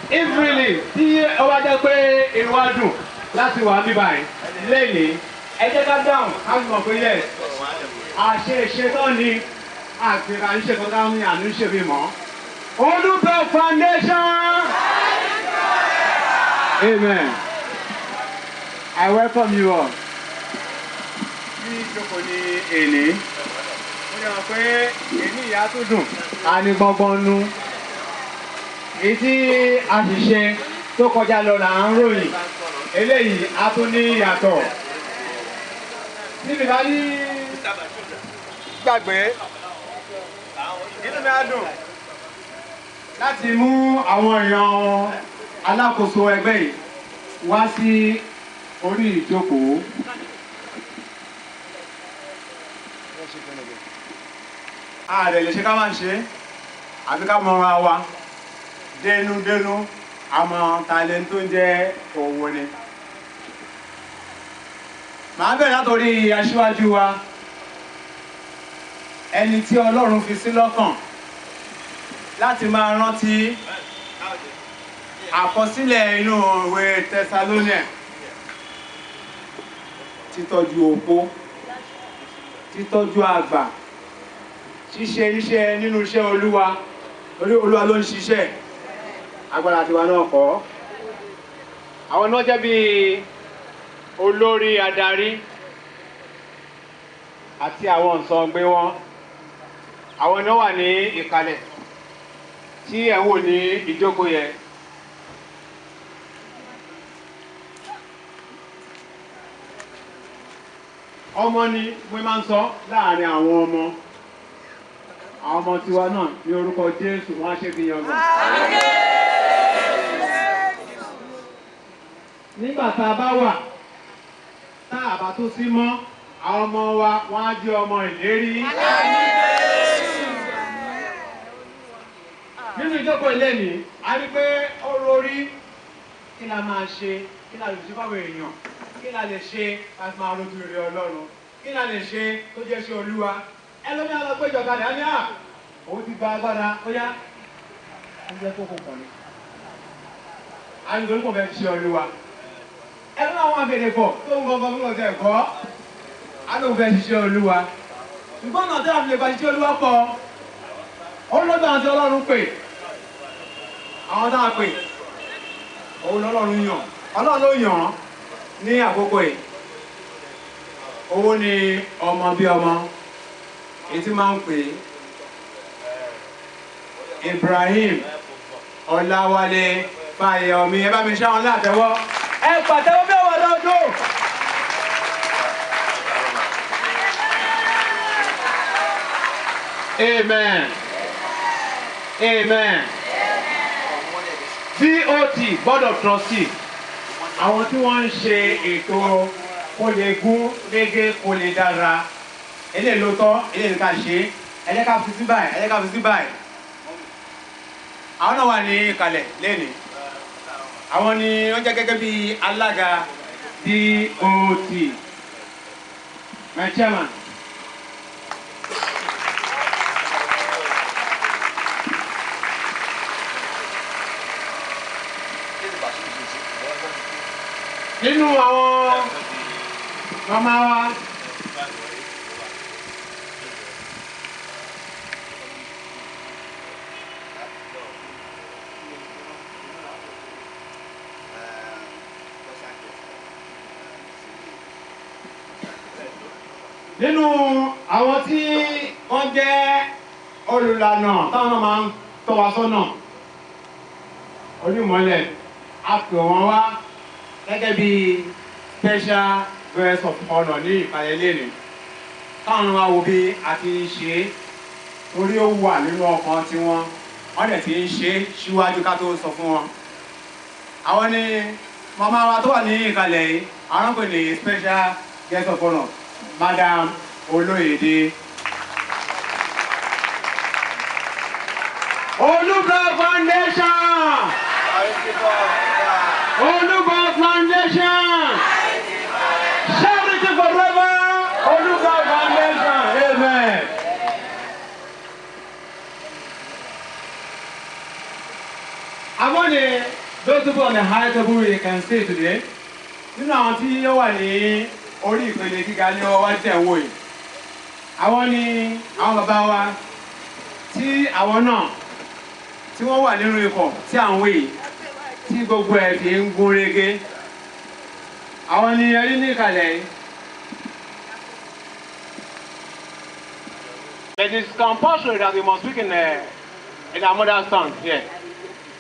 if really tí ó wá jẹ́ pé inú wa dùn láti wà bí báyìí lẹ́yìn ẹ jẹ́ ká dáhùn ká mọ̀ pé yẹ àṣeṣe tó ní àgbèrè àníṣe kan dáhùn ní àníṣe bí mọ́. Olùbọ̀ Foundation. Amen. I welcome you all. Ní ìjókòó ní èní, ó yẹ pé èní ìyá tó dùn, a ní gbọ́ngbọ́n nú. Èyí tí a sì ṣe tó kọjá lọ là ń ròyìn, eléyìí a tún ní ìyàtọ̀. Níbi ká ní gbàgbé, inú mi á dùn láti mú àwọn èèyàn alákòóso ẹgbẹ́ yìí wá sí orí ìjókòó. Ààrẹ lè ṣe ká máa ṣe àbí ká mọra wa dénúdénú àmọ́ talent tó ń jẹ́ òwò ni. Màá bẹ̀rẹ̀ látòrí aṣíwájú wa ẹni tí Ọlọ́run fi sí lọ́kàn láti máa rántí àkọsílẹ̀ inú ìwé Tẹsalóníà, títọ́jú opó, títọ́jú àgbà, ṣíṣe iṣẹ́ nínú iṣẹ́ Olúwa, orí Olúwa ló ń ṣiṣẹ́, agbára tiwa náà kọ́. Àwọn náà jẹ́ bí olórí adarí àti àwọn ìsọ̀ǹgbé wọn. Àwọn náà wà ní ìkàlẹ̀ tí ẹ̀ ń wò ní ìjókòó yẹn. Ọmọ ni mo máa ń sọ láàrin àwọn ọmọ tiwa náà ní orúkọ Jésù wọ́n á ṣe fi yan gan. Nígbà tá a bá wà tá a bá tó sí mọ́ àwọn ọmọ wa wọ́n á jẹ́ ọmọ ìlérí. Nínú ìjókòó ilé ni a rí pé ó rorí kí la máa ṣe, kí la lè ṣe fáwọn èèyàn, kí la lè ṣe láti máa rojú rere Ọlọ́run, kí la lè ṣe tó jẹ́ ṣe Olúwa. Ẹlòmíà lọ péjọ kalẹ̀ á ní à òun ti gba agbára ó yá ó jẹ́ kókó kan ní. A ní torí kò fẹ́ ṣe Olúwa. Ẹlòmíà àwọn abèrè pọ̀ tó ń gbọ́ngàn fún ọ̀sẹ̀ ẹ̀kọ́ á lóun fẹ́ ṣiṣẹ́ Olúwa. Ṣùgbọ́n náà tí a fi lè gba ṣiṣẹ́ Olúwa pọ̀ ó lọ́dọ̀ àwọn tí Ọlọ́run pè. Àwọn tá a pè òun lọ́lọ́run yàn. Ọlọ́run ló yàn án ní àkókò yìí. Owó ni ọmọ bí ọmọ èyí tí máa ń pè Ibrahim Ọláwálé Fáyọ̀mí. Ẹ bá mi ṣá wọn látẹ́wọ́. Ẹ pàtẹ́wọ́ bí ọwọ́ lọ́dún. Amen. Amen. BOT, Board of Trustees, àwọn tí wọ́n ń ṣe ètò kó lè gún régé kó lè dára, eléyìí ló tọ́, eléyìí ká ṣe, ẹ jẹ́ ká fi sí báyìí, ẹ jẹ́ ká fi sí báyìí. Àwọn náà wà ní ìkàlẹ̀ lẹ́nìí. Àwọn ni wọ́n jẹ́ gẹ́gẹ́ bí alága BOT. My chairman. Nínú àwọn màmá wa nínú àwọn tí wọ́n jẹ́ olùlànà táwọn náà máa ń tọ́ wa sọ́nà onímọ̀lẹ̀ a pè wọ́n wá gẹ́gẹ́ bí special guest of honour ní ìpàdé ni káwọn wá wo bí a ti ń ṣe torí ó wà nínú ọkàn tiwọn wọ́n dẹ̀ ti ń ṣe síwájú ká tó sọ fún wọn. Àwọn ni màmá wa tó wà ní ìkàlẹ̀ yìí àwọn pè ní special guest of honour Madam Olóyèdé. Olùbọ̀ Foundation. Olùbọ̀ Foundation. Charity forever. Olùbọ̀ Foundation. Amen. Àwọn ni Those people on the high table you can see today. Nínú àwọn tí ó wà ní orí ìpele gíga ní ọwọ́ wájú tẹ̀ ń wò yìí. Àwọn ni àwọn bàbá wa tí àwọn náà tí wọ́n wà nínú ikọ̀ tí à ń wò yìí tí gbogbo ẹ̀ fi ń gún régé. Àwọn ni ẹrí ní ìkàlẹ̀ yìí. It is compulsory that we must speak in our mother tongue here,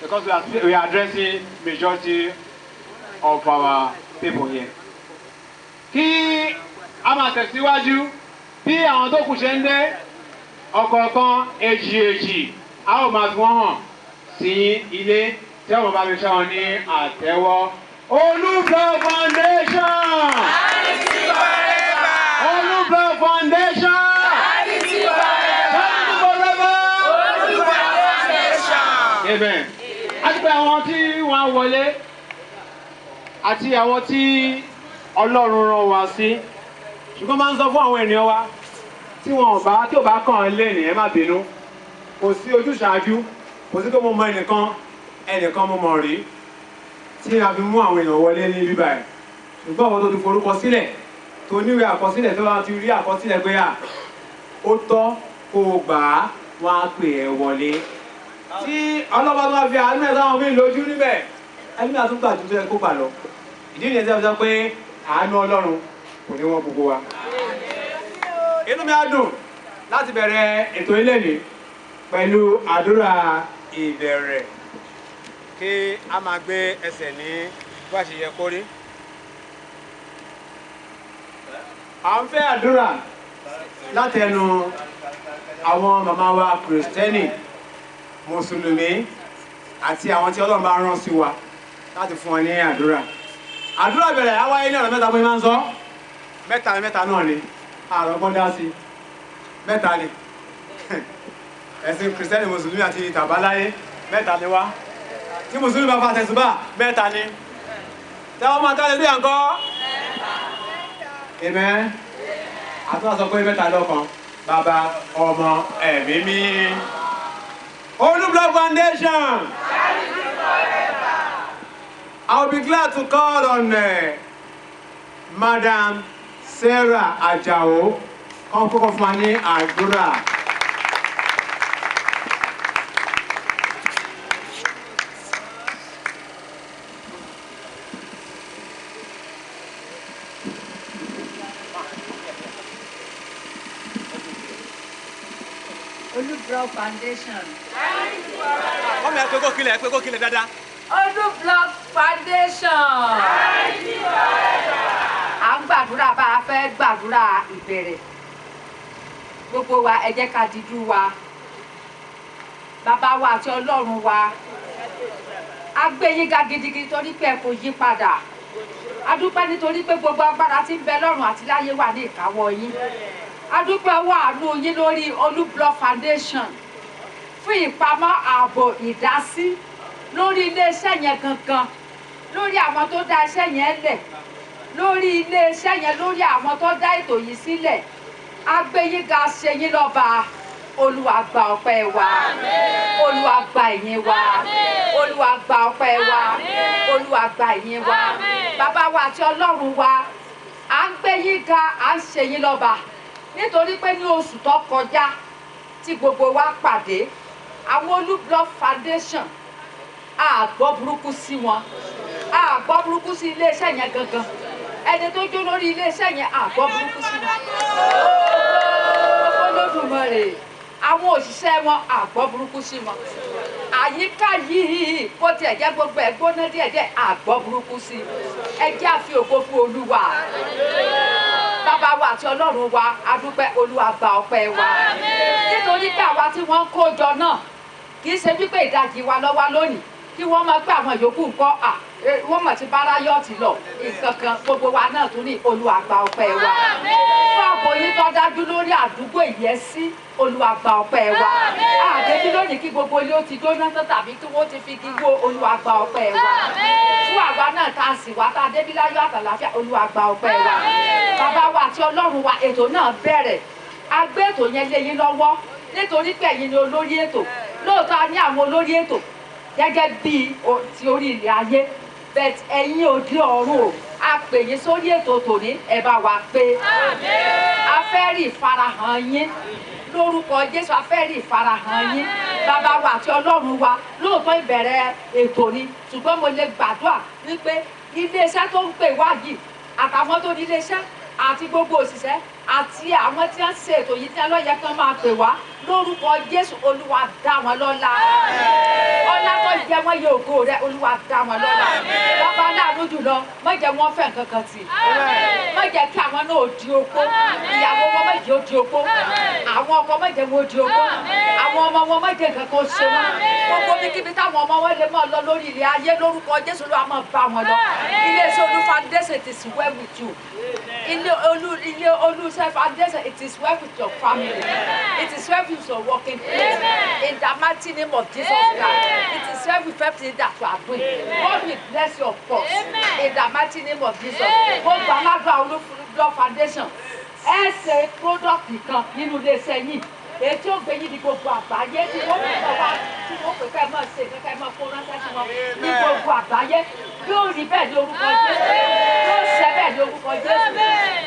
because we are addressing majority of our people here. Kí a máa tẹ̀síwájú bí àwọn tó kù ṣe ń dé ọ̀kọ̀ọ̀kan èjì a ó máa fi wọ́n hàn sí ilé tí wọ́n bá fi ṣe wọn ní àtẹ́wọ́. Olúblood Foundation! Olúblood Foundation! Amen. Àti pé àwọn tí wọ́n wọlé àti àwọn tí Ọlọ́run rán wa sí, ṣùgbọ́n máa ń sọ fún àwọn ènìyàn wa tí ò bá kàn án lé ní ẹ má bínú, kò sí ojúṣàájú, kò sí tó mo mọ ẹnìkan mo mọ̀ rí tí a fi mú àwọn èèyàn wọlé ní bíbá ẹ̀. Ṣùgbọ́n àwọn tó ti forúkọ sílẹ̀ tó níwèé àkọsílẹ̀ tó bá ti rí àkọsílẹ̀ pé ó tọ́ kó o gbà á, wọ́n á pè ẹ́ wọlé. Tí ọlọ́pàá tó máa fi àánú ẹ̀ sáwọn míì lójú níbẹ̀, ẹni náà tún gbà tó yẹ kó gbà lọ. Ìdí nìyẹn tí a fi sọ pé àánú Ọlọ́run kò ní wọ́n gbogbo wa. Inú mi á dùn láti bẹ̀rẹ̀ ètò ilé ní pẹ̀lú àdúrà ìbẹ̀rẹ̀. Kí a máa gbé ẹsẹ̀ ní bó ṣe yẹ kó rí. À ń fẹ́ àdúrà láti ẹnu àwọn màmá wa Kìrìsìtẹ́nì, Mùsùlùmí àti àwọn tí Ọlọ́run bá rán sí wa láti fún wọn ní àdúrà. Àdúrà bẹ̀rẹ̀ á wáyé ní ọ̀nà mẹ́ta bó máa ń sọ. Mẹ́ta náà ni àrọ̀gbọ́n dá sí. Mẹ́ta ni. Ẹ̀sìn Kìrìsìtẹ́nì, Mùsùlùmí àti tàbáláyé mẹ́ta ni wá. Tí Mùsùlùmí bá fa tẹ̀sùbá mẹ́ta ni. Tí wọ́n máa tálẹ̀ sí àǹkọ́. Amen. Àtúwà sọ pé mẹ́ta lọ́kan. Bàbá, Ọmọ, Ẹ̀mí Mímọ́. Olúblood Foundation. I'll be glad to call on Madam Sarah Ajao. Come kọ́kọ́ fún wa ní àdúrà. Olúblood Foundation. Wọ́n mi ẹ pé kó kílẹ̀ dáadáa. Olúblood Foundation. À ń gbàdúrà bá a fẹ́ gbàdúrà ìbẹ̀rẹ̀. Gbogbo wa ẹ jẹ́ ká dijú wa. Bàbá wa àti Ọlọ́run wa. A gbé yín ga gidigidi torí pé ẹ kò yí padà. A dúpẹ́ nítorí pé gbogbo agbára tí ń bẹ lọ́run àti láyé wà ní ìkáwọ́ yín. A dúpẹ́ ọwọ́ àánú yín lórí Olúblood Foundation fún ìpamọ́ ààbò ìdásí lórí iléeṣẹ́ yẹn gangan, lórí àwọn tó dá iṣẹ́ yẹn lẹ̀, lórí iléeṣẹ́ yẹn, lórí àwọn tó dá ètò yìí sílẹ̀. A gbé yín ga, ṣe yín lọ́ba. Olúwa gba ọpẹ́ wa. Olúwa gba ìyìn wa. Olúwa gba ọpẹ́ wa. Olúwa gba ìyìn wa. Bàbá wa àti Ọlọ́run wa, à ń gbé yín ga, à ń ṣe yín lọ́ba. Nítorí pé ní oṣù tó kọjá tí gbogbo wa pàdé, àwọn Olúblood Foundation a gbọ́ burúkú sí wọn, a gbọ́ burúkú sí iléeṣẹ́ yẹn gangan. Ẹni tó jó lórí iléeṣẹ́ yẹn a gbọ́ burúkú sí wọn. Olódùmarè, àwọn òṣìṣẹ́ wọn a gbọ́ burúkú sí wọn. Àyíká yìí bó tiẹ̀ jẹ́ gbogbo ẹ̀ gbóná díẹ̀díẹ̀ a gbọ́ burúkú sí. Ẹ jẹ́ a fi ògo fún Olúwa. Bàbá wa àti Ọlọ́run wa, a dúpẹ́. Olúwa gba ọpẹ́ wa. Nítorí pé àwa tí wọ́n ń kó jọ náà kì í ṣe wípé ìdajì wa ló wà lónìí kí wọ́n máa gbé àwọn yòókù ńkọ́ wọ́n mọ̀ tí bárayọ̀tì lọ nǹkankan. Gbogbo wa náà tún ní Olúwa gba ọpẹ́ wa. Fún ààbò yín tó dájú lórí àdúgbò Ìyẹ́sí, Olúwa gba ọpẹ́ wa. Àdébí lónìí kí gbogbo ilé ó ti jóná tán tàbí tí wọ́n ti fi igi wó. Olúwa gba ọpẹ́ wa. Fún àwa náà tá a sì wá tá a débí láyọ̀ àtàlàáfíà, Olúwa gba ọpẹ́ wa. Bàbá wa àti Ọlọ́run wa, ètò náà bẹ̀rẹ̀. A gbé ètò yẹn lé yín lọ́wọ́ nítorí pé ẹ̀yin ni olórí ètò. Lóòótọ́ a ní àwọn olórí ètò gẹ́gẹ́ bí ti orí ilẹ̀ ayé bẹ́ẹ̀ ẹ̀yin òde ọ̀run o a pè yín sórí ètò tòní ẹ bá wa pé a fẹ́ rí ìfarahàn yín lórúkọ Jésù a fẹ́ rí ìfarahàn yín bàbá wa àti Ọlọ́run wa lóòótọ́ ìbẹ̀rẹ̀ ètò ni ṣùgbọ́n mo lè gbàdúrà wípé iléeṣẹ́ tó ń pè wá yìí àtàwọn tó ní iléeṣẹ́ àti gbogbo òṣìṣẹ́ àti àwọn tí wọ́n ṣe ètò yìí tí wọ́n lọ́yẹ kán máa pè wá lórúkọ Jésù Olúwa dá wọn lọ́lá ọlá tó jẹ wọ́n yẹ ògo rẹ Olúwa dá wọn lọ́lá bàbá aláàánú jùlọ má jẹ́ wọ́n fẹ́ nǹkan kan tì má jẹ́ kí àwọn náà di opó ìyàwó wọn má jẹ́ ó di opó àwọn ọkọ má jẹ́ wọn ó di opó àwọn ọmọ wọn má jẹ́ nǹkan kan ṣe wọn gbogbo kíkíbi táwọn ọmọ wọn lè máa lọ lórí ilẹ̀ ayé lórúkọ Jésù Olúwa máa bá wọn lọ iléeṣẹ́ Olú Foundation it is well with you ilé Olúṣẹ́ Foundation it is well with your family it is well with your working place in the mighty name of Jesus Christ it is well with everything that you are doing God will bless your purse in the mighty name of Jesus mo gbà lágbà Olú Foundation ẹ ṣe product kan nínú iléeṣẹ́ yìí èyí tí ó gbé yín ní gbogbo àgbáyé tí wọ́n fi sọ wá tí wọ́n pè fẹ́ máa ṣe kẹ́kẹ́ máa kó ránṣẹ́ sí wọn ní gbogbo àgbáyé yóò rí bẹ́ẹ̀ ní orúkọ Jésù yóò ṣe bẹ́ẹ̀ ní orúkọ Jésù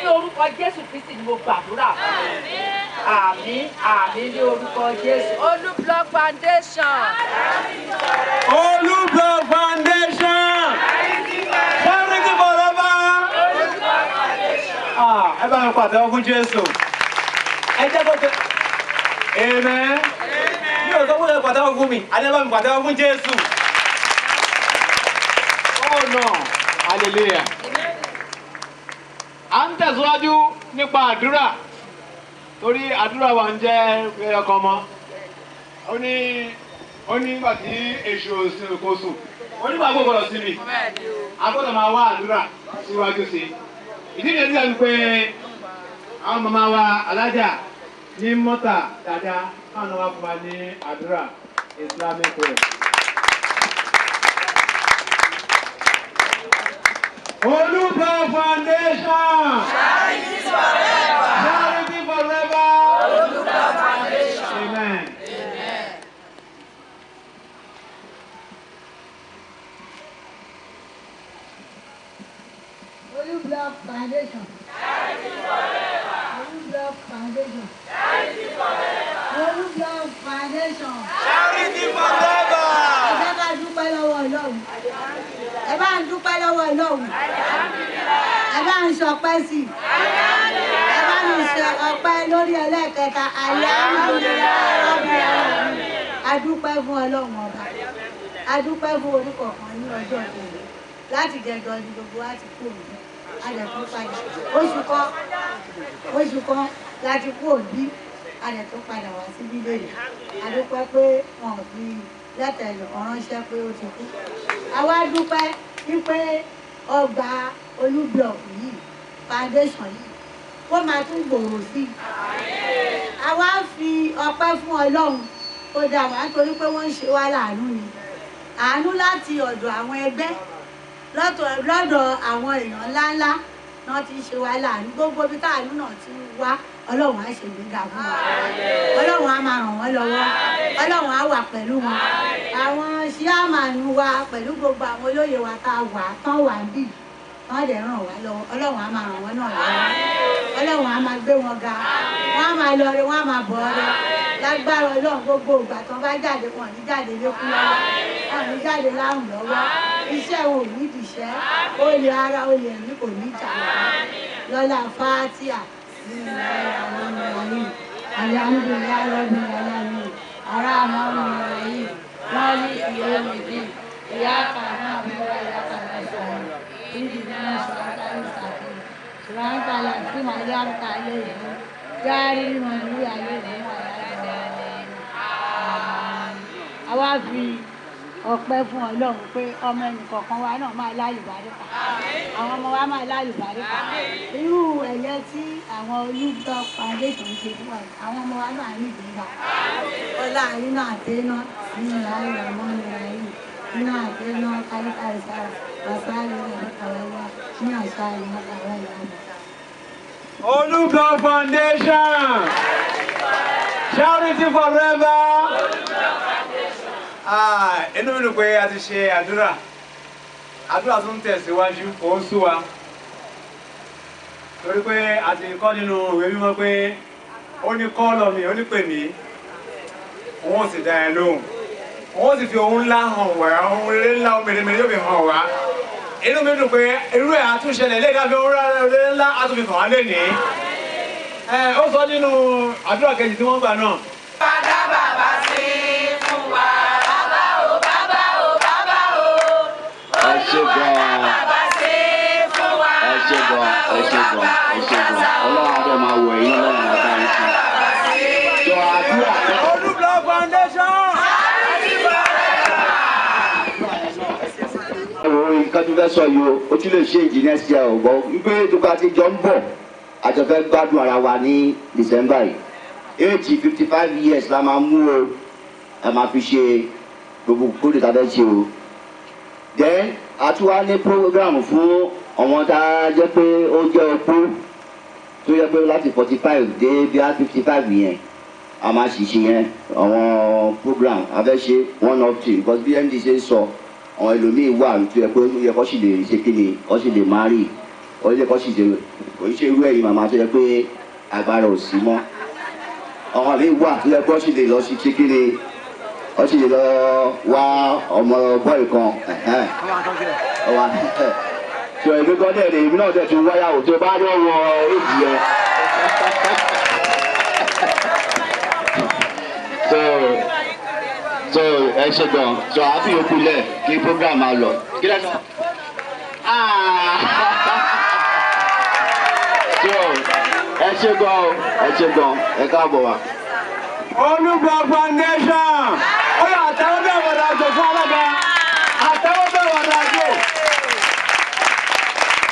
ní orúkọ Jésù Kristi ni mo gbàdúrà àmín àmín ní orúkọ Jésù. Olú Block Foundation. Olú Block Foundation. Charity forever. Ẹ bá mi pàtẹ́wọ́ fún Jésù. Ẹ jẹ́ kó tẹ. Amen. Mi ò sọ fún ẹ pàtẹ́wọ́ fún mi, adé bá mi pàtẹ́wọ́ fún Jésù. Oh no, hallelujah. À ń tẹ̀síwájú nípa àdúrà torí àdúrà wa ń jẹ́ ọkàn mọ́. Ó ní nígbà tí èṣù kò sùn, ó nígbà gbogbo lọ sí mi. A gbọ́dọ̀ máa wá àdúrà síwájú sí i. Ìdí nìyẹn tí a ń pe àwọn màmá wa alájà ní mọ́tà dáadáa káwọn wá fún wa ní àdúrà Islamic prayer. Olú Block Foundation. Charity forever. Charity forever. Olú Block Foundation. Amen. Amen. Olú Block Foundation. Charity forever. Olú Block Foundation. Charity forever. Olú Block Foundation. Charity forever. Ẹ bá dúpẹ́ lọ́wọ́ Ọlọ́run. Ẹ bá ń dúpẹ́ lọ́wọ́ Ọlọ́run. Ẹ bá ń ṣọpẹ́ sí i. Ẹ bá ń ṣe ọpẹ́ lórí ẹlẹ́ẹ̀kẹta. A dúpẹ́ fún Ọlọ́run ọba. A dúpẹ́ fún orúkọ kan ní ọjọ́ ìkẹyìn. Láti jẹjọ ni gbogbo wa ti kú òbí. A lè tún padà. Oṣù kan láti kú òbí. A lè tún padà wá síbí lónìí. A dúpẹ́ pé wọn ò fi lẹ́tẹ̀lẹ̀ ránṣẹ́ pé ó ti kú. Àwa dúpẹ́ wípé ọgbà Olú Block yìí Foundation yìí kó máa tún gbòòrò sí i. Àwa fi ọpẹ́ fún Ọlọ́run tó dá wa nítorí pé wọ́n ń ṣe wá láàánú ni. Àánú láti ọ̀dọ̀ àwọn ẹgbẹ́ lọ́dọ̀ àwọn èèyàn ńláńlá náà ti ṣe wá láàánú gbogbo ibi táàánú náà ti wá Ọlọ́run á ṣe gbéga fún wa. Ọlọ́run á máa ràn wọ́n lọ́wọ́. Ọlọ́run á wà pẹ̀lú wọn. Àwọn ṣíàmánù wa pẹ̀lú gbogbo àwọn olóyè wa tá a wà tán wà ń bì wọ́n dẹ̀ ràn wá lọ́wọ́. Ọlọ́run á máa ràn wọ́n náà lọ́wọ́. Ọlọ́run á máa gbé wọn ga. Wọ́n á máa lọ rẹ, wọ́n á máa bọ̀ rẹ. Lágbára Ọlọ́run gbogbo ìgbà tán bá jáde wọn ní jáde lékún lọ́wọ́. Wọn ní jáde láhùn lọ́wọ́. Iṣẹ́ wọn ò ní dìṣẹ́. Olè ara olè ẹ̀mí kò ní jà lọ́wọ́. Lọ́lá Fátíà. Alhamdulillahi rabbil alamin. Arrahmanir rahim. Maliki yawmiddin. Iyyaka na'budu wa iyyaka nasta'in. Ihdinas siratal mustaqim. Siratal ladzina an'amta alaihim. Ghayril maghdubi alaihim waladdallin. Àwa fi ọpẹ́ fún Ọlọ́run pé ọmọ ẹnìkọ̀ọ̀kan wa náà máa lálùbáríkà. Àwọn ọmọ wa máa lálùbáríkà. Irú ẹ̀yẹ tí àwọn Olú Block Foundation ṣe fún wa, àwọn ọmọ wa náà ní ìgbéga. Ọlá iná àtẹ́ná nínú ayé ọmọ ìlera yìí. Iná àtẹ́ná káríkárí sára, bàbá rẹ̀ lọ́wọ́ kàwáyá ní àṣà ìmọ̀ kàwáyá. Olú Block Foundation. Charity forever. inú mi dùn pé a ti ṣe àdúrà tó ń tẹ̀síwájú kò ń sú wa torí pé a ti kọ́ nínú ìwé mímọ́ pé ó ní kọ́ọ̀lọ̀ mi ó ní pè mí òun ò sì dá ẹ lóhùn òun ò sì fi ohun ńlá hàn wá ohun rere ńlá ohun mèremère yóò fi hàn wá inú mi dùn pé irú ẹ̀ àtúnṣẹlẹ̀ lẹ́yìn àfi ohun rere ńlá àtúnfi hàn wá lénìí ó sọ nínú àdúrà kejì tí wọ́n gbà náà. Padà bàbá sí fún wa. Bàbá o, bàbá o, bàbá o. Olúwa bàbá sí fún wa. Ẹ ṣé gan. Ọlọ́run á dẹ̀ máa wọ̀ ẹ̀yìn Ọlọ́run á bá yín sí. Jọ àdúrà kan. Olúblock Foundation. Nǹkan tó fẹ́ sọ yìí o tún lè ṣe engineer sí ẹ ò gbọ́ wípé dùkọ́ àti jọ ń bọ̀ àjọ fẹ́ gbádùn ara wa ní December yìí. 55 years la máa mú o ẹ máa fi ṣe gbogbo kóde tá a fẹ́ ṣe o. Then a tún wá ní program fún ọmọ tá a jẹ́ pé ó jẹ́ opó tó yẹ pé láti 45 dé bí a 55 yẹn a máa ṣìṣe yẹn àwọn program a fẹ́ ṣe one of two because bí MD ṣe ń sọ àwọn ẹlòmíín wà tó yẹ pé ó yẹ kó sì lè ṣe kí ni kó sì lè marry ó yẹ kó sì ṣe kò ṣe irú ẹ̀yìn màmá tó yẹ pé agbára ò sí mọ́ àwọn mi wà tó yẹ kó sì lè lọ sí ṣe kí ni ó sì lè lọ wá ọmọ bọ́ọ̀lù kan tó ẹgbẹ́ kan dẹ̀ lè èmi náà dẹ̀ tún wáyàwó tó bá dẹ̀ wọ èjì yẹn. so ẹ ṣe gan so àfi òkú lẹ kí program máa lọ kí lẹ sọ. so ẹ ṣe gan ẹ káàbọ̀ wá. Olúblock Foundation ó yà àtẹwọ́ bẹ́ẹ̀ wọ̀dà àjò fún alága àtẹwọ́ bẹ́ẹ̀ wọ̀dà àjò.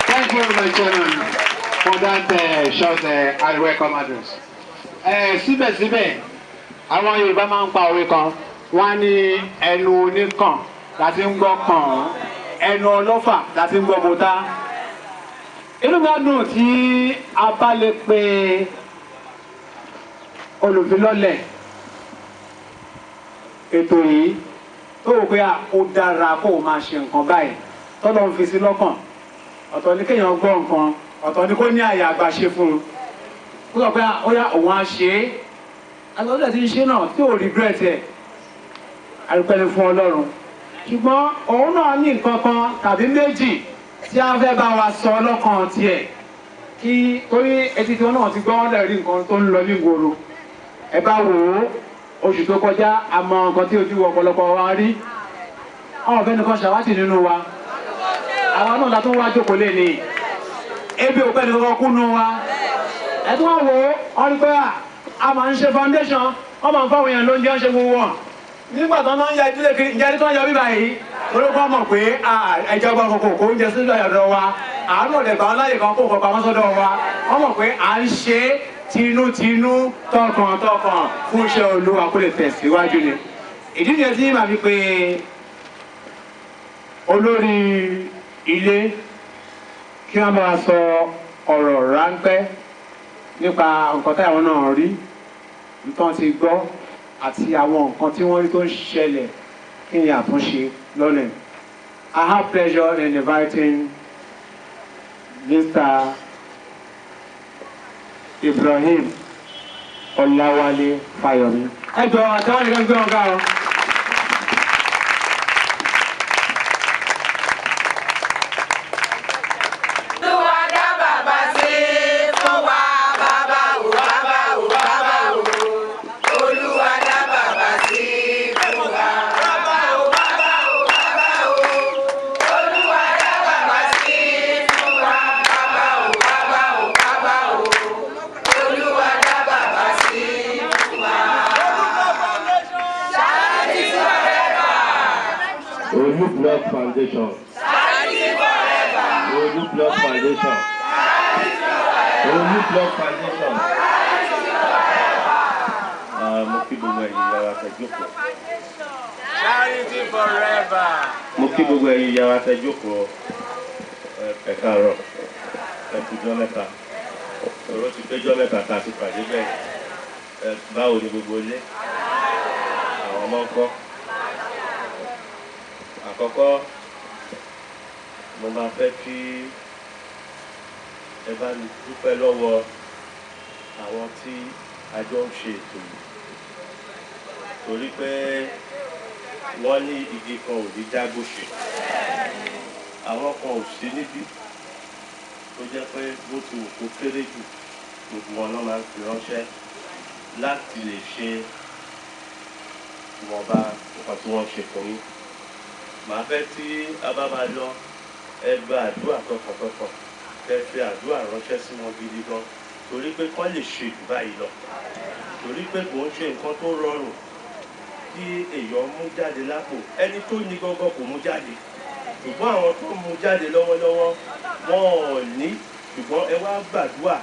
Thank you, my chairman, for that short and welcome address. Síbẹ̀síbẹ̀ àwọn Yorùbá máa ń pa òwe kan wọ́n á ní ẹnu oníkàn láti ń gbọ́ kàn án ẹnu ọlọ́fà láti ń gbọ́ bọ́tá. Inú mi á dùn tí a bá lè pe olùfilọ́lẹ̀ ètò yìí tó wò pé ó dára kó o máa ṣe nǹkan báyìí tọ́lọ́ ń fi sí lọ́kàn ọ̀tọ̀ ní kéèyàn gbọ́ nǹkan ọ̀tọ̀ ní kó ní àyè àgbàṣe fún un kó sọ pé ó yá òun á ṣe é agbọ́dọ̀ tí ń ṣe náà tí ò regret ẹ̀ àrùpẹ̀lẹ̀ fún Ọlọ́run ṣùgbọ́n òun náà ní nǹkan kan tàbí méjì tí a fẹ́ bá wa sọ lọ́kàn tiẹ̀ kí torí etí tí wọn náà ti gbọ́ wọn lè rí nǹkan tó ń lọ ní ìgboro ẹ bá wò ó oṣù tó kọjá àmọ́ nǹkan tí ojú ọ̀pọ̀lọpọ̀ wa rí àwọn ọ̀fẹ́ nìkan ṣàwátì nínú wa àwọn náà la tún wá jókòó lé ní ebi ò pẹ́ nìkan kú nù wa ẹ̀tún wọn wò ó rí pé a máa ń ṣe foundation wọ́n máa ń fáwọn èèyàn lóúnjẹ ń ṣe gbogbo wọn nígbà tó náà ń ya ìdílé kiri ìjẹ́rí tó ń yọ bíbá yìí olóko mọ̀ pé ìjọba kòkó kò ń jẹ sílẹ̀ ọ̀dọ̀ wa àánú ọ̀dẹ̀gbà láyè kan kó kọ̀ pamọ́ sọ́dọ̀ wa wọ́n mọ̀ pé à ń ṣe tinútinú tọkàntọkàn fún iṣẹ́ Olúwa kó lè tẹ̀síwájú ni ìdí nìyẹn tí màá fi pé olórí ilé kí wọ́n bá sọ ọ̀rọ̀ ráńpẹ́ nípa nǹkan táwọn náà rí nǹkan ti gbọ́ àti àwọn nǹkan tí wọ́n rí tó ń ṣẹlẹ̀ kí ni àtúnṣe lọ́nà. I have pleasure in inviting Mr. Ibrahim Ọláwálé Fáyọ̀mí. Ẹ jọ àtàwọn nìkan gbé ọgá o. Olúblock Foundation. Olúblock Foundation. Olúblock Foundation. Mo kí gbogbo ẹ̀yin yàrá tẹ̀jókòó. Charity forever. Mo kí gbogbo ẹ̀yin yàrá tẹ̀jókòó. Ẹ káàárọ̀. Ẹ kújọ́ mẹ́ta. Ọ̀rọ̀ ti péjọ́ mẹ́ta ká ti pàdé bẹ́ẹ̀. Báwo ni gbogbo ilé? Àwọn ọmọ ń kọ́. àkọ́kọ́ mo máa fẹ́ kí ẹ bá mi dúpẹ́ lọ́wọ́ àwọn tí a jọ ń ṣe ètò yìí torí pé wọ́n ní igi kan ò ní dágbóṣe àwọn kan ò sí níbí tó jẹ́ pé bó ti wù kó kéré jù gbogbo wọn náà máa ń fi ránṣẹ́ láti lè ṣe ìwọ̀nba nǹkan tí wọ́n ṣe fún yín. Màá fẹ́ tí a bá máa lọ ẹ gba àdúrà tọkàntọkàn ẹ fi àdúrà ránṣẹ́ sí wọn gidi gan torí pé kọ́ lè ṣe jù báyìí lọ torí pé kò ń ṣe nǹkan tó rọrùn kí èèyàn mú jáde lápò ẹni tó ní gángan kò mú jáde ṣùgbọ́n àwọn tó mú jáde lọ́wọ́lọ́wọ́ wọn ò ní ṣùgbọ́n ẹ wá gbàdúrà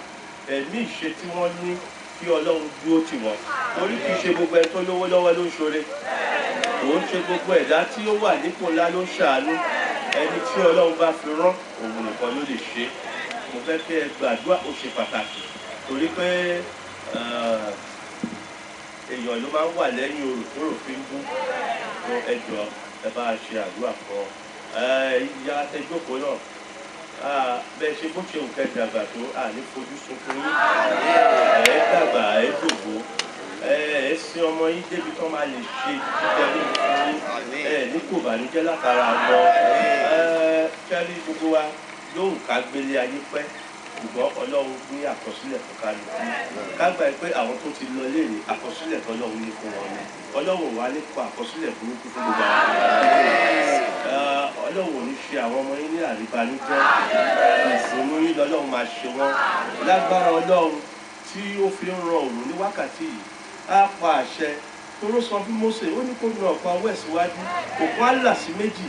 ẹ̀mí ìṣe tí wọ́n ní kí Ọlọ́run dúró tì wọ́n torí kì í ṣe gbogbo ẹni tó lówó lọ́wọ́ ló ń ṣoore kò ń ṣe gbogbo ẹ̀dá tí ó wà nípò ńlá ló ń ṣàánú ẹni tí Ọlọ́run bá fi rán òun nìkan ló lè ṣe mo fẹ́ kí ẹ gbàdúrà ó ṣe pàtàkì torí pé èèyàn ló máa ń wà lẹ́yìn orò tó rò fi ń bú tó ẹjọ́ ẹ bá ṣe àdúrà fún ìyá ẹjókòó náà bẹ́ẹ̀ ṣe bó ṣe nǹkan dàgbà tó àní fojú sunkún yín ẹ dàgbà ẹ dògbò ẹ sin ọmọ yín débi tán máa lè ṣe jíjẹ ní fún yín ní kò bànújẹ́ látara ọmọ kẹ́rí gbogbo wa lóhùn ká gbélé ayé pẹ́ ṣùgbọ́n Ọlọ́run ní àkọsílẹ̀ fún kálukú ká gbà pé àwọn tó ti lọ léèrè àkọsílẹ̀ tọ́lọ́run ní fún wọn ni Ọlọ́run wà nípa àkọsílẹ̀ burúkú fún gbogbo àwọn Ọlọ́run ò ní ṣe àwọn ọmọ yín ní àríbanújẹ́ ìfòònú yín lọ́lọ́run máa ṣe wọ́n lágbára Ọlọ́run tí ó fi ń ran òòrùn ní wákàtí yìí á pa àṣẹ toró sọ fún Mósè ó ní kó nu ọ̀pá ọwọ́ ẹ̀ síwájú òkun á là sí méjì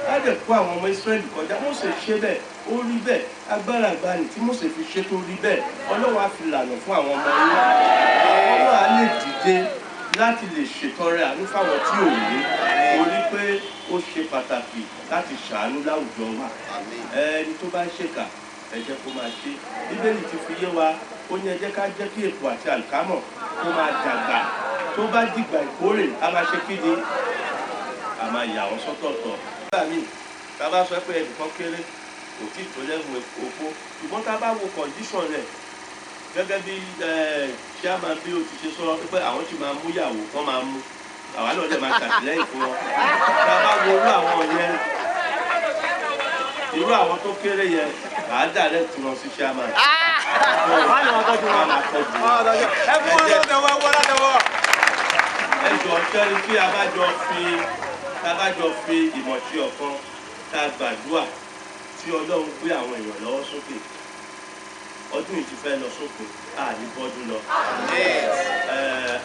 á dẹ̀ kó àwọn ọmọ Ísírẹ́lì kọjá Mósè ṣe bẹ́ẹ̀ ó rí bẹ́ẹ̀ agbára àgbàanì tí Mósè fi ṣe tó rí bẹ́ẹ̀ Ọlọ́run á fi lànà fún àwọn ọmọ yín àwọn náà á lè dìde láti lè ṣètọrẹ àánú fáwọn tí ò ní torí pé ó ṣe pàtàkì láti ṣàánú láwùjọ wa ẹni tó bá ń ṣèkà ẹ jẹ́ kó máa ṣe Bíbélì ti fi yé wa ó ní ẹ jẹ́ ká jẹ́ kí èpò àti àlùkámọ̀ kó máa dàgbà tó bá dìgbà ìkórè a máa ṣe kí ni a máa yà wọ́n sọ́tọ̀ọ̀tọ̀. nígbà míì tá a bá sọ pé ẹnìkan kéré kò tí ì tó lẹ́gùn òpó ṣùgbọ́n tá a bá wo kọ̀ǹdíṣọ̀n rẹ̀ gẹ́gẹ́ bí chairman bí o ti ṣe sọ pé àwọn ti máa mú ìyàwó kan máa mú àwa náà lè máa ṣàtìlẹ́yìn fún wọn tá a bá wo irú àwọn yẹn irú àwọn tó kéré yẹn à á dà lẹ́tù wọn sí chairman. ẹ jọ sẹ́ni tí a bá jọ fi ìmọ̀tí ọ̀kan tá a gbàdúrà tí Ọlọ́run gbé àwọn èèyàn lọ́wọ́ sókè ọdún yìí ti fẹ́ lọ sókè àní bọ́dún lọ.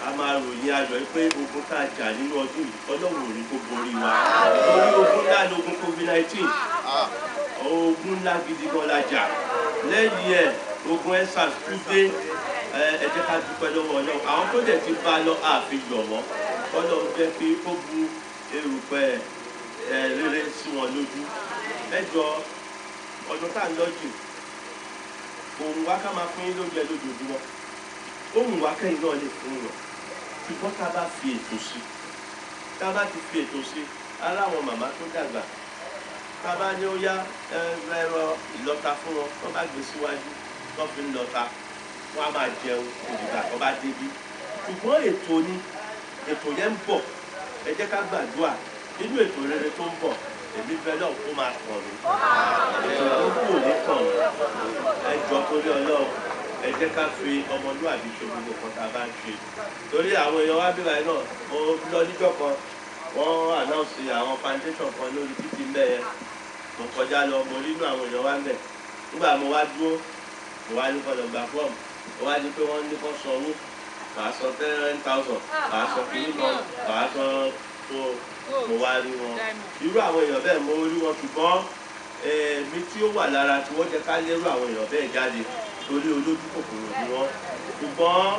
a máa ròyìn ayọ̀ pé ogun tá a jà nínú ọdún yìí Ọlọ́run ò ní kó borí wa torí ogun ńlá ní ogun COVID-19 ogun ńlá gidi gan la jà lẹ́yìn ẹ̀ ogun EndSARS tún dé ẹ jẹ́ ká dúpẹ́ lọ́wọ́ Ọlọ́run àwọn tó dẹ̀ ti bá lọ àfi yọ̀ wọ́n Ọlọ́run jẹ́ pé ó bu erùpẹ̀ rere sí wọn lójú ẹ jọ ọdún tá à ń lọ́jù òun wá ká máa fún yín lóúnjẹ lójoojúmọ́ òun wá kẹ́yìn náà lè fún yàn ṣùgbọ́n tá a bá fi ètò sí tá a bá ti fi ètò sí aláwọn màmá tó dàgbà tá a bá ní ó yá ẹ̀rọ ìlọta fún wọn tó bá gbé síwájú tó fi ń lọta wọn á máa jẹun òdìgbà tó bá débi ṣùgbọ́n ètò ni ètò yẹn ń bọ̀ ẹ jẹ́ ká gbàdúrà nínú ètò rere tó ń bọ̀ èmi bẹ́ẹ̀ náà kó máa kàn mí ètò tó kù ò ní kàn mí ẹ jọ torí Ọlọ́run ẹ jẹ́ ká fi ọmọlúwàbí ṣe gbogbo kan tá a bá ń ṣe torí àwọn èèyàn wá bíbáyìí náà mo lọ níjọ́ kan wọ́n ànáùsì àwọn foundation kan lórí títí mẹ́ẹ̀ mo kọjá lọ mo rí inú àwọn èèyàn wá mẹ́ nígbà mo wá dúró mo wá ní kọ́lọ̀ gba fọ́ọ̀mù mo wá ní pé wọ́n ní kọ́ sanwó màá sọ 10,000 màá sọ kìíní kan màá sọ tó mo wá rí wọn irú àwọn èèyàn bẹ́ẹ̀ mo rí wọn ṣùgbọ́n mi tí ó wà lára tí wọ́n jẹ́ ká lérò àwọn èèyàn bẹ́ẹ̀ jáde torí olójú kòkòrò ni wọ́n ṣùgbọ́n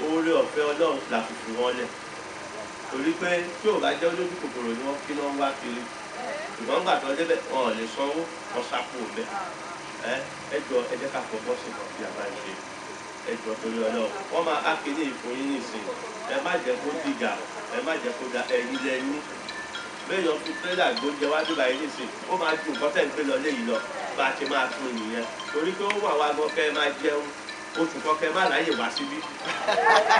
oore ọ̀fẹ́ Ọlọ́run la fi fi wọ́n lẹ̀ torí pé tí ò bá jẹ́ olójú kòkòrò ni wọ́n kí wọ́n wá kiri ṣùgbọ́n gbà tó débẹ̀ wọn ò lè sanwó wọn sápò bẹ́ẹ̀ ẹ jọ ẹ jẹ́ ká fọwọ́ sí kan bí a bá ń ṣe ẹ jọ torí Ọlọ́run wọ́n máa ákéde ìfún yín nìsín ẹ má jẹ́ kó dìjà ẹ má jẹ́ kó da ẹ̀yin lẹ́ni béèyàn fi tírélà gbóúnjẹ wá dé báyìí nísìn ó máa ju nǹkan tẹ̀ ń gbé lọ léyìí lọ bá a ti máa tún nìyẹn torí pé ó wà wá gan kẹ́ ẹ máa jẹun oṣù kan kẹ́ ẹ má ráyè wá síbí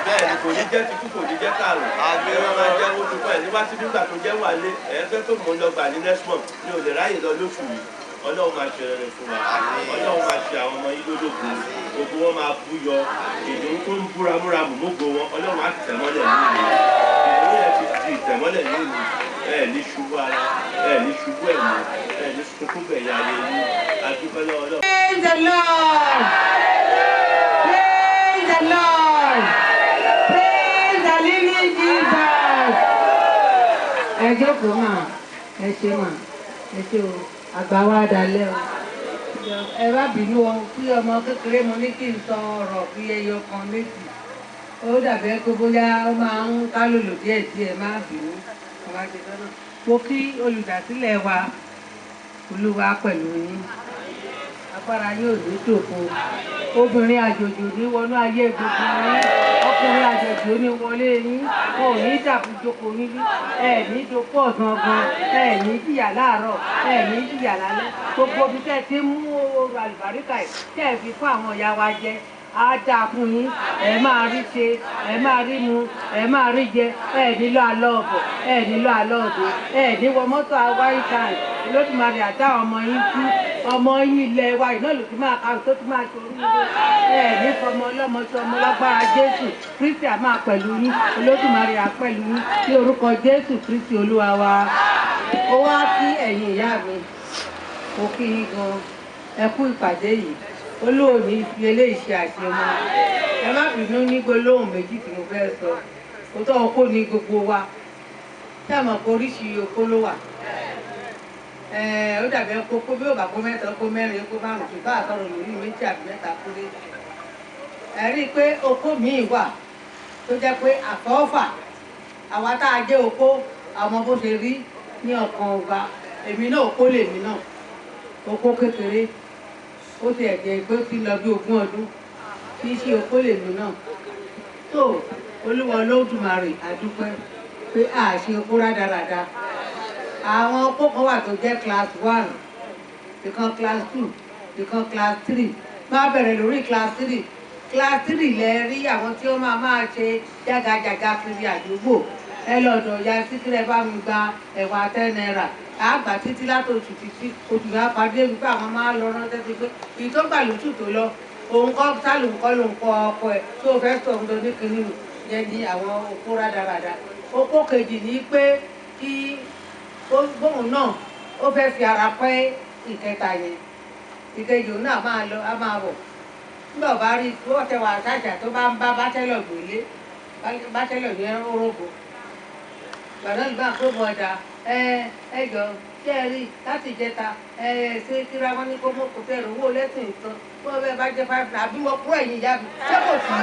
bẹ́ẹ̀ ni kò ní jẹ́ tikú kò ní jẹ́ kàrò ẹ máa jẹun oṣù kan ẹ̀ ní wá síbí gbà tó jẹ́ wà lé ẹ̀ẹ́fẹ́ tó mọ̀ ń lọ gbà ní next month mi ò lè ráyè lọ lóṣù yìí ọlọ́run máa ṣe rere fún wa ọlọ́run máa ṣe àwọn ọmọ yín lódòdó gbogbo wọn máa bú yọ ìdùnnú tó ń búramúra mùmúgo wọn ọlọ́run á ti tẹ̀mọ́lẹ̀ ní ìlú ìdùnnú yẹn ti di ìtẹ̀mọ́lẹ̀ ní ìlú ẹ̀ ní ṣubú ara ẹ̀ ní ṣubú ẹ̀mí ẹ̀ ní sunkún bẹ̀yà ayé yín adúpẹ́ lọ́wọ́ ọlọ́run. Praise the Lord! Praise the Lord! Praise the living Jesus! Ẹ jókòó mà, ẹ ṣe mà, ẹ ṣe o, àgbà wa dalẹ̀ o. Ẹ bá bínú o, kí ọmọ kékeré mo ní kí n sọ ọ̀rọ̀ bí ẹyọ kan méjì. Ó dàbí ẹ pé bóyá ó máa ń kálòlò díẹ̀ díẹ̀ má bínú. Ọba ti tọ́nà. Mo kí olùdásílẹ̀ wa, Olúwa pẹ̀lú yín. Agbára yóò ní tòfo. Obìnrin àjòjì ní wọnú ayé gbogbo yín. Ọkùnrin àjòjì ó ní wọlé yín. O ò ní dàbújoko níbí. Ẹ ní dopó ọ̀sán gan. Ẹ ní jìyà láàárọ̀. Ẹ ní jìyà lálẹ́. Gbogbo ibi tẹ́ ti mú oru àlùbáríkà yìí. Tẹ́ ẹ fi fún àwọn ìyá wa jẹ. Á dáa fún yín. Ẹ máa rí ṣe. Ẹ máa rí mu. Ẹ máa rí jẹ. Ẹ nílò àlọ́ ọ̀bọ̀. Ẹ nílò àlọ́ ọ̀dọ̀. Ẹ ní wọ mọ́tò àwárí kan. Olódùmarè àtàwọn ọmọ yín kú. Ọmọ yín ilẹ̀ wa iná ló ti máa ka tó ti máa torí ilé ẹ ní fọmọ ọlọ́mọ tí ọmọ lágbára Jésù Kristi á máa pẹ̀lú yín Olódùmarè á pẹ̀lú yín ní orúkọ Jésù Kristi Olúwa wa. Ó wá kí ẹ̀yin ìyá mi ó kí yín gan ẹ kú ìpàdé yìí Olúwa ní fi eléyìí ṣe àṣemọ ẹ má bínú ní gbólóhùn méjì tí mo fẹ́ sọ kó tó okó ní gbogbo wa tí a mọ̀ pé oríṣi okó ló wà. Ó dàbí ẹ̀kọ́ kó bí ó bá kó mẹ́ta kó mẹ́rin kó márùn ṣùgbọ́n àtọ̀rọ̀ lórí méjì àbí mẹ́ta kúrẹ́. Ẹ rí i pé okó míì wà tó jẹ́ pé àfọ́fà àwa tá a jẹ́ okó àwọn bó ṣe rí ní ọkàn ọba èmi náà okó lèmi náà okó kékeré ó ti ẹ̀jẹ̀ pé ó ti lọ bí 20 ọdún kì í ṣe okó lèmi náà. Tó Olúwa Olódùmarè àdúpẹ́ pé a ṣe okó rádaràda. Àwọn okó kan wà tó jẹ́ class 1 ìkan class 2 ìkan class 3 máa bẹ̀rẹ̀ lórí class 3 class 3 lẹ rí àwọn tí ó máa ṣe jágajàga kiri àdúgbò ẹ lọ́dọ̀ ya síkírẹ́ bá mi gba ẹ̀wà 10 naira àgbà títí látòṣù títí oṣù yà pàdé wípé àwọn máa lọ ránṣẹ́ sí pé èyí tó gbà lóṣù tó lọ òun kọ́ sálù ńkọ́ ló ń kọ́ ọkọ ẹ̀ tó fẹ́ sọ òun lóní kiri yẹn ní àwọn okó rádaràda. Okó kejì ní pé kí bóun náà ó fẹ́ fi ara pẹ́ ìkẹta yẹn ìkejì òun náà máa lọ á máa bọ̀ nígbà bá rí wọ́n tẹ wà sájà tó bá ń bá bátẹ́lọ̀ gbélé bátẹ́lọ̀ ní orógbó gbàdán ìgbà tó mọ̀ ọ̀dà ẹjọ́ ṣé ẹ rí láti ìjẹta ṣé kíra wọn ní kó mọ̀ kó fẹ́ rówó lẹ́sìn ìtàn bó bẹ́ẹ̀ bá jẹ́ 5 naira àbí mo kúrò ẹ̀yìn ìyá mi ṣé kò sí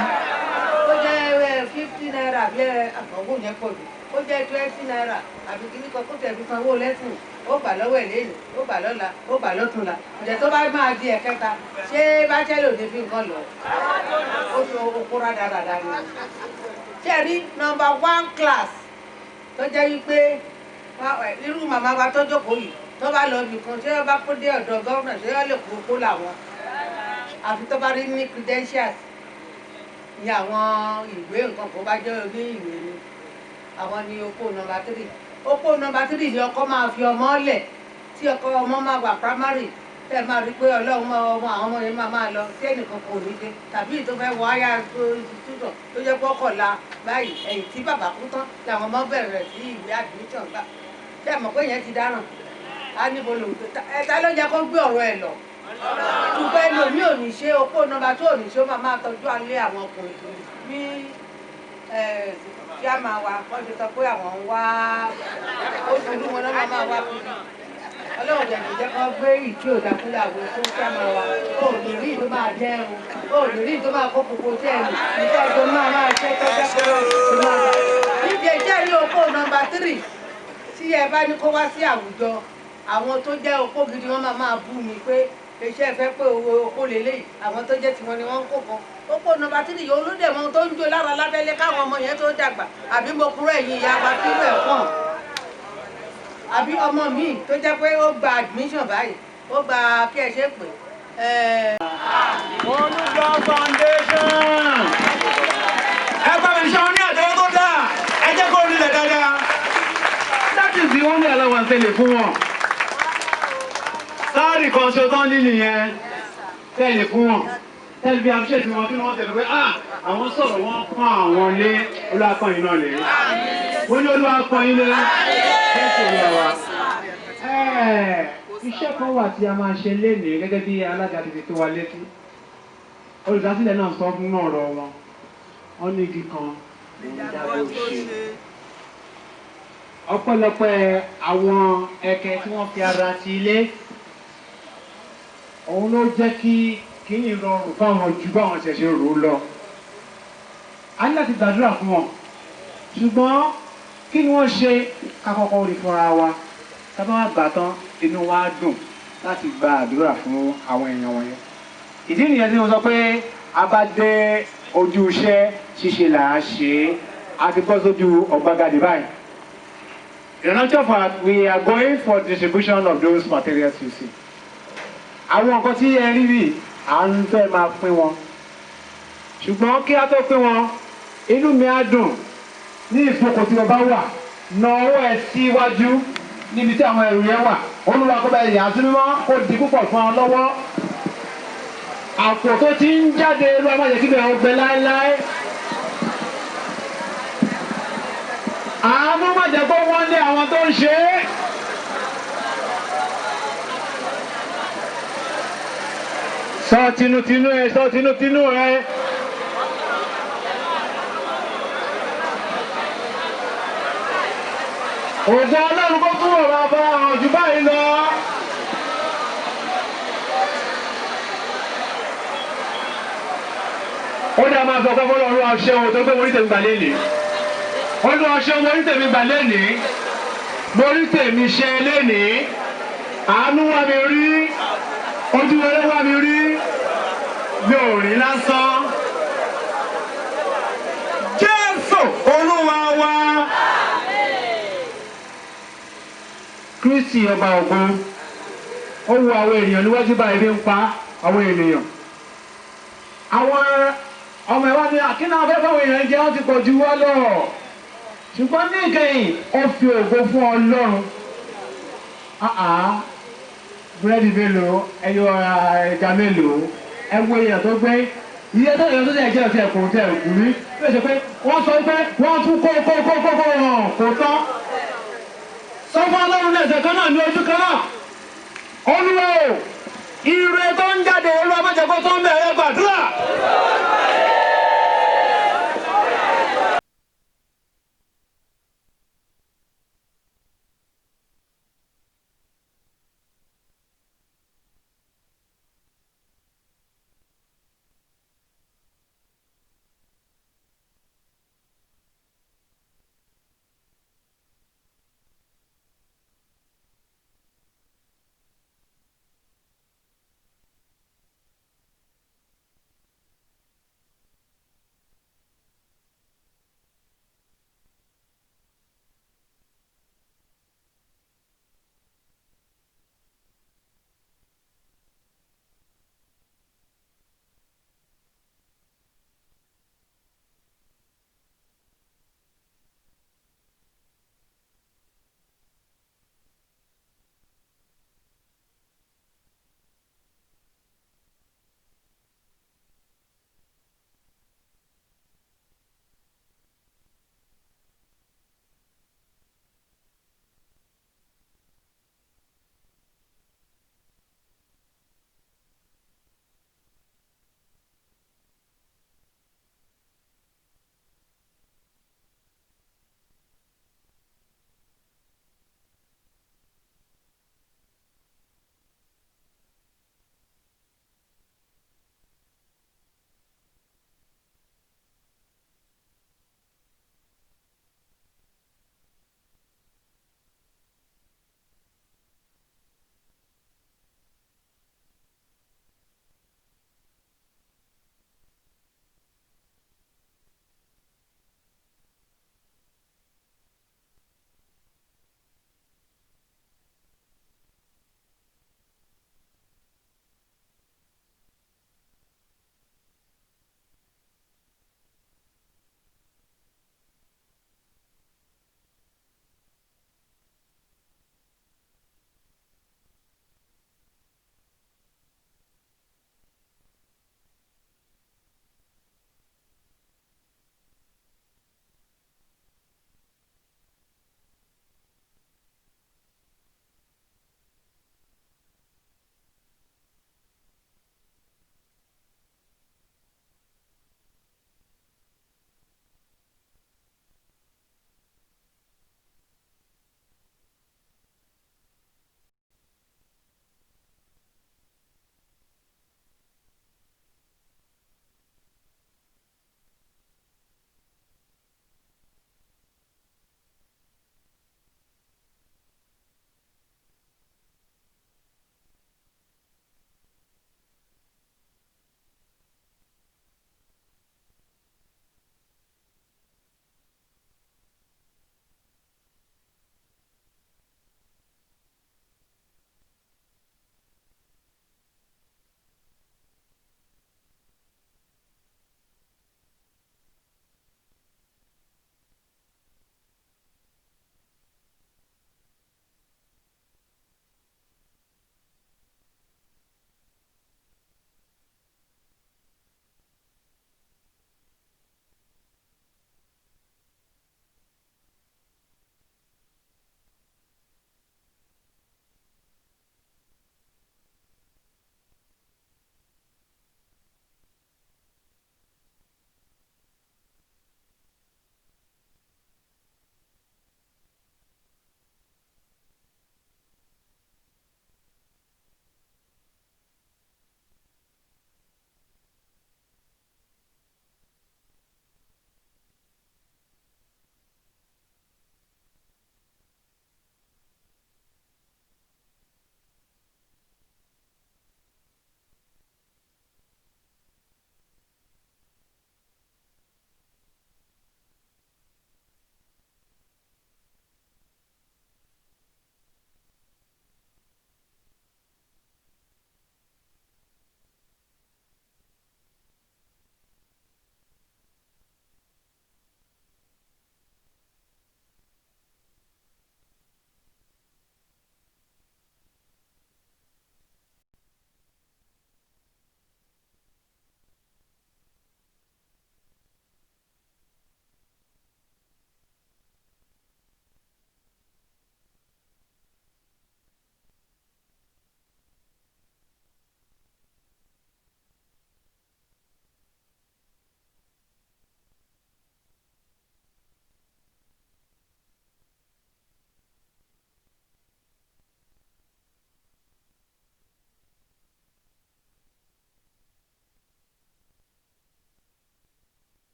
ó jẹ́ 50 naira àbí àfọwọ́ yẹn pọ̀ jù ó jẹ́ 20 naira àbí kí ní kọ́kọ́ tẹ̀ fi sanwó lẹ́sìn ó gbà lọ́wọ́ ẹ̀ lẹ́nu ó gbà lọ́la ó gbà lọ́túnla ìjẹ́ tó bá máa di ẹ̀kẹta ṣé báṣẹ́lò ní fi nǹkan lọ ó fi okó rádaràda ni. ṣé rí number 1 class tó jẹ́ wípé irú màmá wa tó jókòó yìí tó bá lọ nìkan tí wọ́n bá kó dé ọ̀dọ̀ gọ́ọ̀nà tí wọ́n lè kó okó làwọn àfi tó bá rí ní credentials ní àwọn ìwé nǹkan kó bá jẹ́ oní ìwé ni àwọn ni okó number 3 okó number 3 ni ọkọ máa fi ọmọ lẹ̀ tí ọkọ ọmọ máa wà primary tẹ́ máa rí pé ọlọ́run ọmọ àwọn ọmọ yẹn máa lọ sí ẹnìkan kò ní dé tàbí tó fẹ́ wọ àyà institution tó jẹ́ pọ́kànlá báyìí ẹ̀yìn tí bàbá kú tán làwọn ọmọ bẹ̀rẹ̀ sí ìwé admission gbà tẹ́ mọ̀ pé yẹn ti dáràn á níbo lòun ẹ̀ta ló jẹ́ kó gbé ọ̀rọ̀ ẹ̀ lọ ṣùgbọ́n ẹlòmíì ò ní ṣe okó number 2 ò ní ṣe ó máa tọ́jú alẹ́ àwọn ọkùnrin tó bí kí a máa wá wọ́n ti sọ pé àwọn ń wá oṣù ní wọn náà máa wá kiri ọlọ́run jẹ́ kí jẹ́ kó gbé ìtí òdàkúnyàwó tó kí a máa wá ó lè rí ìtó máa jẹ́ ẹrun ó lè rí ìtó máa kó kókó sí ẹ̀rù ìtọ́ ìtó máa ṣe tó jẹ́ pé ó máa wà. níbi ẹjẹ́ rí okó number 3 tí ẹ bá ní kó wá sí àwùjọ àwọn tó jẹ́ okó gidi wọ́n máa bú mi pé iṣẹ́ fẹ́ pé owó okó lélẹ́yìí àwọn tó jẹ́ tiwọn ni wọ́n ń kó kan okó number 3 yìí olóde mọ tó ń jó lára lábẹ́lẹ́ káwọn ọmọ yẹn tó dàgbà àbí mo kúrò ẹ̀yìn ìyá wa kí ló ẹ̀ pọ̀n àbí ọmọ mi tó jẹ́ pé ó gba admission báyìí ó gba kí ẹ ṣe pé. Olùgbà foundation. Ẹ bá mi ṣe wọn ní àtẹ́wọ́ tó dáa. Ẹ jẹ́ kó rinlẹ̀ dáadáa. That is the only allowance tẹ́lẹ̀ fún wọn. Sáárì kan ṣe tán lílì yẹn tẹ́lẹ̀ fún wọn. Tẹ́lẹ̀ bí àbíṣẹ́ tí wọ́n tí wọ́n tẹ̀lé pé àwọn sọ̀rọ̀ wọn pọ́n àwọn lé olúwakọ̀ yìí náà lè. Wọ́n ní olúwakọ̀ yìí lé. Jésù olúwa wa. Iṣẹ́ kan wà tí a máa ṣe lénìí gẹ́gẹ́ bí alága ti fi tó wa létí. Olùdásílẹ̀ náà sọ fún ọ̀rọ̀ wọn. Wọ́n ní igi kan ìdájọ́ ṣe. Ọ̀pọ̀lọpọ̀ àwọn ẹ̀kẹ́ tí wọ́n fi ara ti ilé. Òun ló jẹ́ kí kíní rọrùn fáwọn ju báwọn ṣẹ̀ṣẹ̀ rò ó lọ. A ní láti gbàdúrà fún wọn. Ṣùgbọ́n kí ni wọ́n ṣe ká kọ́kọ́ rí fúnra wa? Ká bá wà gbà tán inú wa dùn láti gba àdúrà fún àwọn èèyàn wọ̀nyẹn. Ìdí nìyẹn tí mo sọ pé a bá dé ojú iṣẹ́ ṣíṣe là á ṣe é. A ti bọ́ sójú ọ̀gbagadè báyìí. In another part, we are going for distribution of those materials you see. Àwọn nǹkan tí ẹ rí rí à ń fẹ́ máa pín wọn. Ṣùgbọ́n kí a tó pín wọn, inú mi á dùn ní ìfokò tí mo bá wà. Na ọwọ́ ẹ síwájú níbi tí àwọn ẹrù yẹn wà. Olúwa kó bá yà sí mímọ́ kó di púpọ̀ fún ọ lọ́wọ́. Àpò tó ti ń jáde ló má jẹ́ kí bẹ̀rẹ̀ ọgbẹ́ láéláé. Àánú má jẹ́ kó wọ́n lé àwọn tó ń ṣe é. Sọ tinútinú ẹ, sọ tinútinú ẹ. Ògo Ọlọ́run kó fún ọ̀rọ̀ ọba ọ̀hún jù báyìí lọ. Ó dá máa sọ pé Ọlọ́run ọṣẹ́ ohun tó gbé mo rí tèmi gbà lénìí. Olúwa ọṣẹ́ mo rí tèmi gbà lénìí. Mo rí tèmi ṣe lénìí. Àánú wá mi rí. Ojú rere wá mi rí. Mi ò rí lásán. Jésù Olúwa wa. Kristi ọba ògo. Ó wo àwọn ènìyàn níwájú báyìí bí ń pa àwọn ènìyàn. Àwọn ọmọ ẹ̀wá ní àkínná afẹ́fẹ́ àwọn èèyàn jẹ́ wọ́n ti pọ̀ ju wá lọ. Ṣùgbọ́n ní ìkẹyìn ó fi ògo fún Ọlọ́run. Búrẹ́dì mélòó, ẹyọ ẹja mélòó, ẹ wo èèyàn tó gbé. Iye tó yẹ tó tẹ̀ jẹ́ ọ̀sẹ̀ kò tẹ̀ kú rí. Bí ó ṣe pé wọ́n sọ pé wọ́n tún kó hàn kò tán. Sọ fún Ọlọ́run lẹ́sẹ̀ kan náà ní ojú kan náà. Olúwa o, ire tó ń jáde Olúwa má jẹ́ kó tó ń bẹ̀rẹ̀ gbàdúrà.